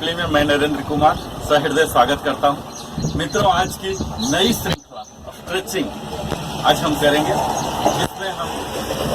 Discipline में मैं नरेंद्र कुमार सहृदय स्वागत करता हूं। मित्रों, आज की नई श्रृंखला स्ट्रेचिंग आज हम करेंगे, जिसमें हम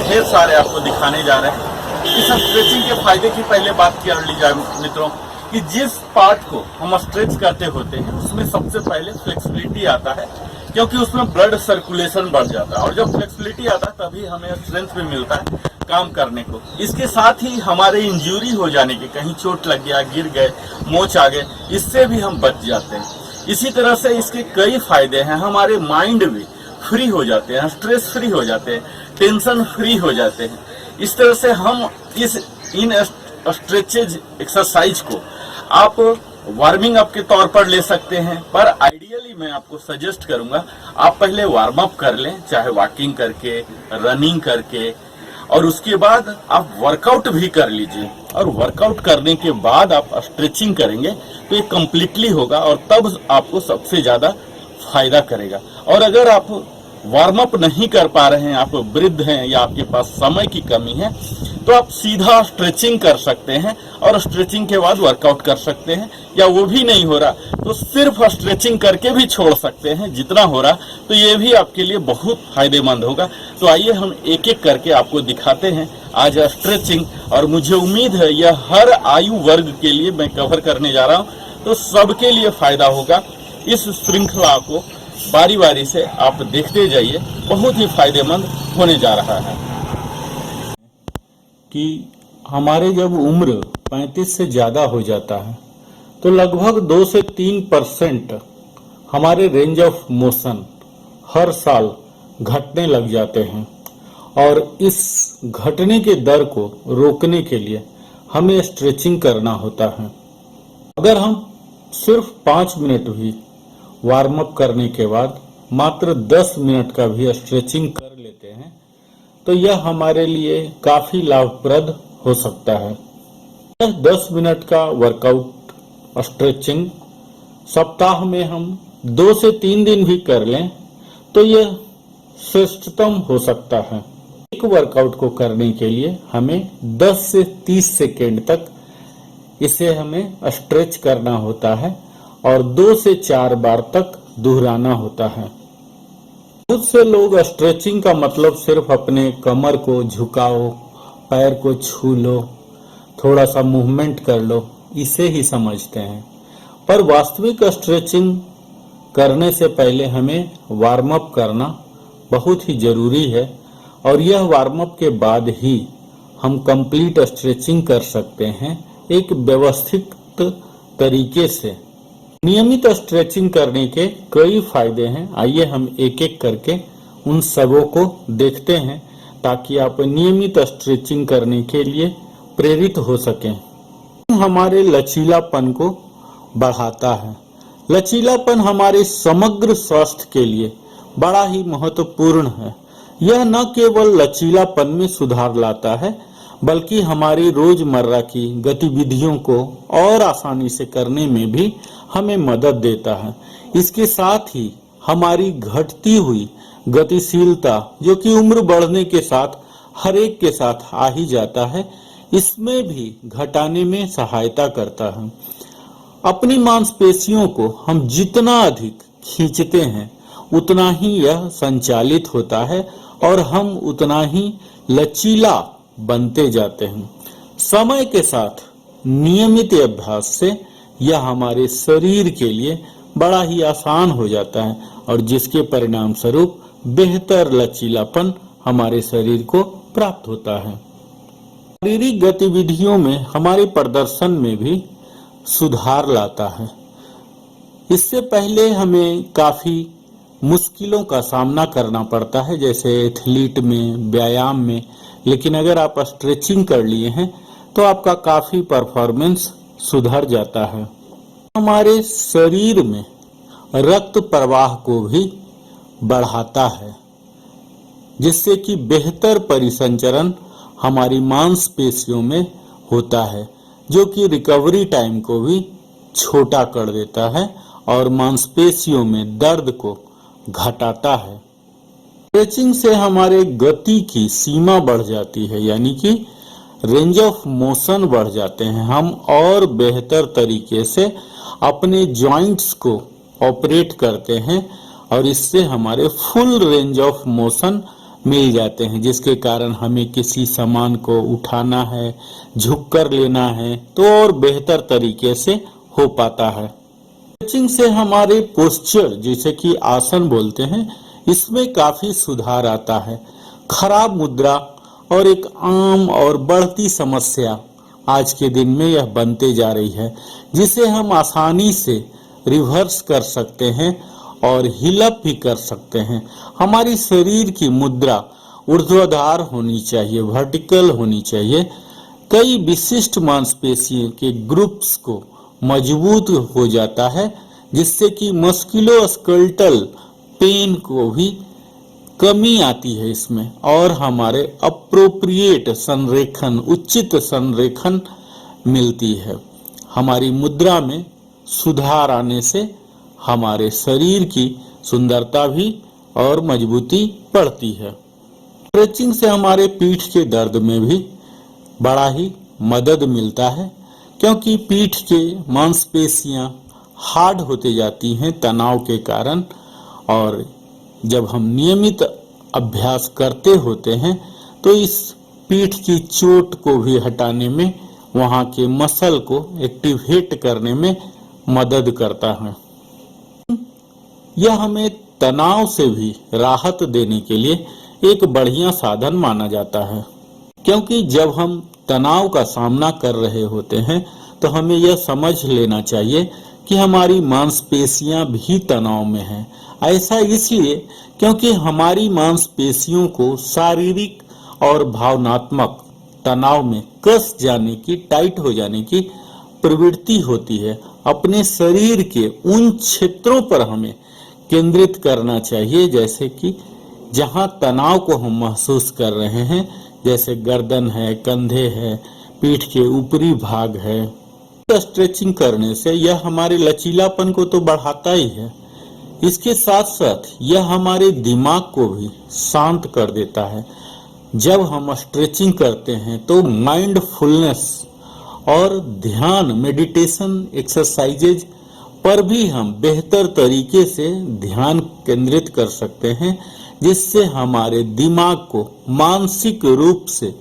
ढेर सारे आपको दिखाने जा रहे हैं। इस स्ट्रेचिंग के फायदे की पहले बात कर ली जाए मित्रों, कि जिस पार्ट को हम स्ट्रेच करते होते हैं उसमें सबसे पहले फ्लेक्सिबिलिटी आता है, क्योंकि उसमें ब्लड सर्कुलेशन बढ़ जाता है और जब फ्लेक्सिबिलिटी आता है तभी हमें स्ट्रेंथ भी मिलता है काम करने को। इसके साथ ही हमारे इंजरी हो जाने की, कहीं चोट लग गया, गिर गए, मोच आ गए, इससे भी हम बच जाते हैं। इसी तरह से इसके कई फायदे हैं। हमारे माइंड भी फ्री हो जाते हैं, स्ट्रेस फ्री हो जाते हैं, टेंशन फ्री हो जाते हैं। इस तरह से हम इन स्ट्रेचेज एक्सरसाइज को आप वार्मिंग अप के तौर पर ले सकते हैं, पर आइडियली मैं आपको सजेस्ट करूंगा आप पहले वार्म अप कर लें, चाहे वॉकिंग करके, रनिंग करके, और उसके बाद आप वर्कआउट भी कर लीजिए। और वर्कआउट करने के बाद आप स्ट्रेचिंग करेंगे तो ये कंप्लीटली होगा और तब आपको सबसे ज्यादा फायदा करेगा। और अगर आप वार्म अप नहीं कर पा रहे हैं, आप वृद्ध हैं या आपके पास समय की कमी है, तो आप सीधा स्ट्रेचिंग कर सकते हैं और स्ट्रेचिंग के बाद वर्कआउट कर सकते हैं। या वो भी नहीं हो रहा तो सिर्फ स्ट्रेचिंग करके भी छोड़ सकते हैं। जितना हो रहा तो ये भी आपके लिए बहुत फायदेमंद होगा। तो आइए हम एक एक करके आपको दिखाते हैं आज स्ट्रेचिंग, और मुझे उम्मीद है यह हर आयु वर्ग के लिए मैं कवर करने जा रहा हूँ, तो सबके लिए फायदा होगा। इस श्रृंखला को बारी बारी से आप देखते जाइए, बहुत ही फायदेमंद होने जा रहा है। कि हमारे जब उम्र 35 से ज्यादा हो जाता है तो लगभग 2 से 3% हमारे रेंज ऑफ मोशन हर साल घटने लग जाते हैं, और इस घटने के दर को रोकने के लिए हमें स्ट्रेचिंग करना होता है। अगर हम सिर्फ 5 मिनट भी वार्म अप करने के बाद मात्र 10 मिनट का भी स्ट्रेचिंग कर लेते हैं तो यह हमारे लिए काफी लाभप्रद हो सकता है। यह 10 मिनट का वर्कआउट स्ट्रेचिंग सप्ताह में हम 2 से 3 दिन भी कर लें तो यह श्रेष्ठतम हो सकता है। एक वर्कआउट को करने के लिए हमें 10 से 30 सेकेंड तक इसे हमें स्ट्रेच करना होता है और 2 से 4 बार तक दोहराना होता है। बहुत से लोग स्ट्रेचिंग का मतलब सिर्फ अपने कमर को झुकाओ, पैर को छू लो, थोड़ा सा मूवमेंट कर लो, इसे ही समझते हैं। पर वास्तविक स्ट्रेचिंग करने से पहले हमें वार्म अप करना बहुत ही जरूरी है, और यह वार्म अप के बाद ही हम कंप्लीट स्ट्रेचिंग कर सकते हैं एक व्यवस्थित तरीके से। नियमित स्ट्रेचिंग करने के कई फायदे हैं। आइए हम एक एक करके उन सबों को देखते हैं ताकि आप नियमित स्ट्रेचिंग करने के लिए प्रेरित हो सकें। हमारे लचीलापन को बढ़ाता है। लचीलापन हमारे समग्र स्वास्थ्य के लिए बड़ा ही महत्वपूर्ण है। यह न केवल लचीलापन में सुधार लाता है बल्कि हमारी रोजमर्रा की गतिविधियों को और आसानी से करने में भी हमें मदद देता है। इसके साथ ही हमारी घटती हुई गतिशीलता, जो कि उम्र बढ़ने के साथ हर एक के साथ आ ही जाता है, इसमें भी घटाने में सहायता करता है। अपनी मांसपेशियों को हम जितना अधिक खींचते हैं उतना ही यह संचालित होता है और हम उतना ही लचीला बनते जाते हैं। समय के साथ नियमित अभ्यास से यह हमारे शरीर के लिए बड़ा ही आसान हो जाता है, और जिसके परिणाम स्वरूप बेहतर लचीलापन हमारे शरीर को प्राप्त होता है। शारीरिक गतिविधियों में हमारे प्रदर्शन में भी सुधार लाता है। इससे पहले हमें काफी मुश्किलों का सामना करना पड़ता है, जैसे एथलीट में, व्यायाम में, लेकिन अगर आप स्ट्रेचिंग कर लिए हैं तो आपका काफी परफॉर्मेंस सुधर जाता है। हमारे शरीर में रक्त प्रवाह को भी बढ़ाता है, जिससे कि बेहतर परिसंचरण हमारी मांसपेशियों में होता है, जो कि रिकवरी टाइम को भी छोटा कर देता है और मांसपेशियों में दर्द को घटाता है। स्ट्रेचिंग से हमारे गति की सीमा बढ़ जाती है, यानी कि रेंज ऑफ मोशन बढ़ जाते हैं, हम और बेहतर तरीके से अपने जॉइंट्स को ऑपरेट करते हैं और इससे हमारे फुल रेंज ऑफ मोशन मिल जाते हैं, जिसके कारण हमें किसी सामान को उठाना है, झुक कर लेना है तो और बेहतर तरीके से हो पाता है। स्ट्रेचिंग से हमारे पोस्चर, जिसे कि आसन बोलते हैं, इसमें काफी सुधार आता है। खराब मुद्रा और एक आम और बढ़ती समस्या आज के दिन में यह बनते जा रही है, जिसे हम आसानी से रिवर्स कर सकते हैं और हिलअप भी कर सकते हैं। हमारी शरीर की मुद्रा ऊर्ध्वाधर होनी चाहिए, वर्टिकल होनी चाहिए। कई विशिष्ट मांसपेशियों के ग्रुप्स को मजबूत हो जाता है, जिससे कि मस्कुलोस्केलेटल पेन को भी कमी आती है इसमें, और हमारे अप्रोप्रिएट संरेखन, उचित संरेखन मिलती है। हमारी मुद्रा में सुधार आने से हमारे शरीर की सुंदरता भी और मजबूती बढ़ती है। स्ट्रेचिंग से हमारे पीठ के दर्द में भी बड़ा ही मदद मिलता है, क्योंकि पीठ के मांसपेशियां हार्ड होते जाती हैं तनाव के कारण, और जब हम नियमित अभ्यास करते होते हैं तो इस पीठ की चोट को भी हटाने में, वहां के मसल को एक्टिवेट करने में मदद करता है। यह हमें तनाव से भी राहत देने के लिए एक बढ़िया साधन माना जाता है, क्योंकि जब हम तनाव का सामना कर रहे होते हैं तो हमें यह समझ लेना चाहिए कि हमारी मांसपेशियां भी तनाव में हैं। ऐसा इसलिए क्योंकि हमारी मांसपेशियों को शारीरिक और भावनात्मक तनाव में कस जाने की, टाइट हो जाने की प्रवृत्ति होती है। अपने शरीर के उन क्षेत्रों पर हमें केंद्रित करना चाहिए, जैसे कि जहां तनाव को हम महसूस कर रहे हैं, जैसे गर्दन है, कंधे है, पीठ के ऊपरी भाग है। स्ट्रेचिंग करने से यह हमारे लचीलापन को तो बढ़ाता ही है, इसके साथ साथ यह हमारे दिमाग को भी शांत कर देता है। जब हम स्ट्रेचिंग करते हैं तो माइंडफुलनेस और ध्यान, मेडिटेशन एक्सरसाइजेज पर भी हम बेहतर तरीके से ध्यान केंद्रित कर सकते हैं, जिससे हमारे दिमाग को मानसिक रूप से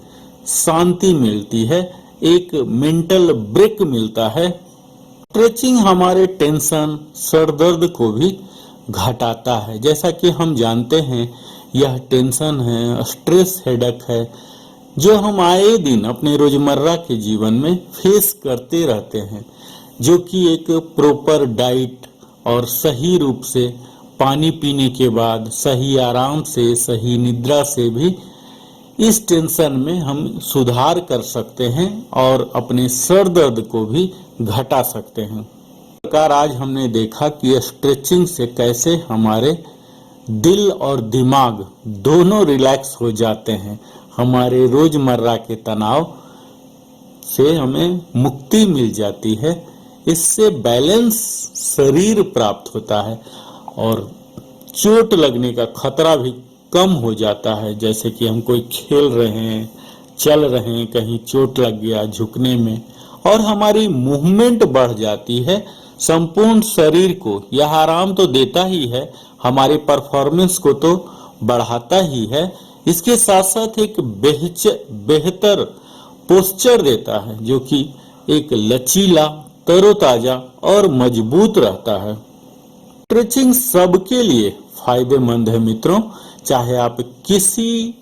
शांति मिलती है, एक मेंटल ब्रेक मिलता है। स्ट्रेचिंग हमारे टेंशन, सर दर्द को भी घटाता है। जैसा कि हम जानते हैं, यह टेंशन है, स्ट्रेस, हेडेक है, जो हम आए दिन अपने रोजमर्रा के जीवन में फेस करते रहते हैं, जो कि एक प्रॉपर डाइट और सही रूप से पानी पीने के बाद, सही आराम से, सही निद्रा से भी इस टेंशन में हम सुधार कर सकते हैं और अपने सर दर्द को भी घटा सकते हैं। इस प्रकार आज हमने देखा कि स्ट्रेचिंग से कैसे हमारे दिल और दिमाग दोनों रिलैक्स हो जाते हैं। हमारे रोजमर्रा के तनाव से हमें मुक्ति मिल जाती है, इससे बैलेंस शरीर प्राप्त होता है और चोट लगने का खतरा भी कम हो जाता है। जैसे कि हम कोई खेल रहे हैं, चल रहे हैं, कहीं चोट लग गया झुकने में, और हमारी मूवमेंट बढ़ जाती है। संपूर्ण शरीर को यह आराम तो देता ही है, हमारे परफॉर्मेंस को तो बढ़ाता ही है, इसके साथ साथ एक बेहतर पोस्चर देता है, जो कि एक लचीला, तरोताजा और मजबूत रहता है। स्ट्रेचिंग सबके लिए फायदेमंद है मित्रों, चाहे आप किसी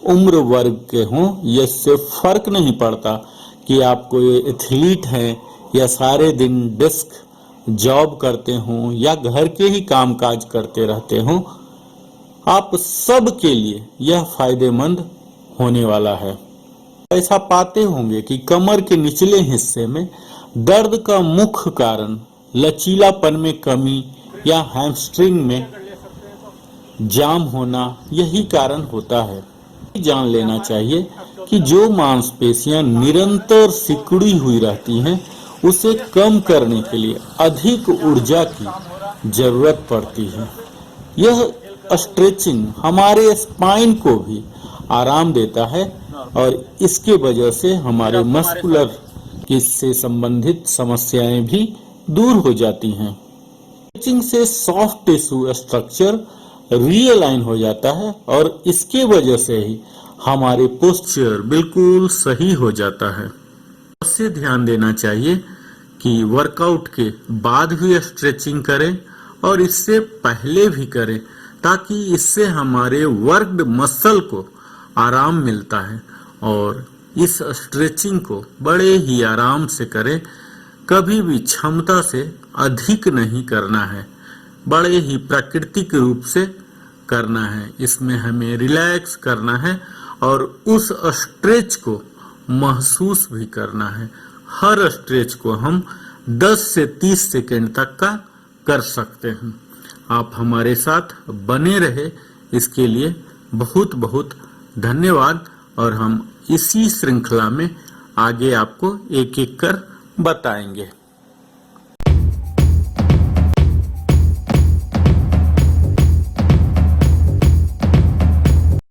उम्र वर्ग के हों, इससे फर्क नहीं पड़ता कि आप कोई एथलीट हैं या सारे दिन डेस्क जॉब करते हों या घर के ही कामकाज करते रहते हों, आप सब के लिए यह फायदेमंद होने वाला है। ऐसा पाते होंगे कि कमर के निचले हिस्से में दर्द का मुख्य कारण लचीलापन में कमी या हैमस्ट्रिंग में जाम होना, यही कारण होता है। जान लेना चाहिए कि जो मांसपेशियां निरंतर सिकुड़ी हुई रहती हैं, उसे कम करने के लिए अधिक ऊर्जा की जरूरत पड़ती है। यह स्ट्रेचिंग हमारे स्पाइन को भी आराम देता है और इसके वजह से हमारे मस्कुलर से संबंधित समस्याएं भी दूर हो जाती हैं। स्ट्रेचिंग से सॉफ्ट टिश्यू स्ट्रक्चर रीअलाइन हो जाता है और इसके वजह से ही हमारे पोस्चर बिल्कुल सही हो जाता है। इससे ध्यान देना चाहिए कि वर्कआउट के बाद भी स्ट्रेचिंग करें और इससे पहले भी करें, ताकि इससे हमारे वर्क्ड मसल को आराम मिलता है। और इस स्ट्रेचिंग को बड़े ही आराम से करें, कभी भी क्षमता से अधिक नहीं करना है, बड़े ही प्राकृतिक रूप से करना है। इसमें हमें रिलैक्स करना है और उस स्ट्रेच को महसूस भी करना है। हर स्ट्रेच को हम 10 से 30 सेकेंड तक का कर सकते हैं। आप हमारे साथ बने रहे, इसके लिए बहुत बहुत धन्यवाद। और हम इसी श्रृंखला में आगे आपको एक एक कर बताएंगे।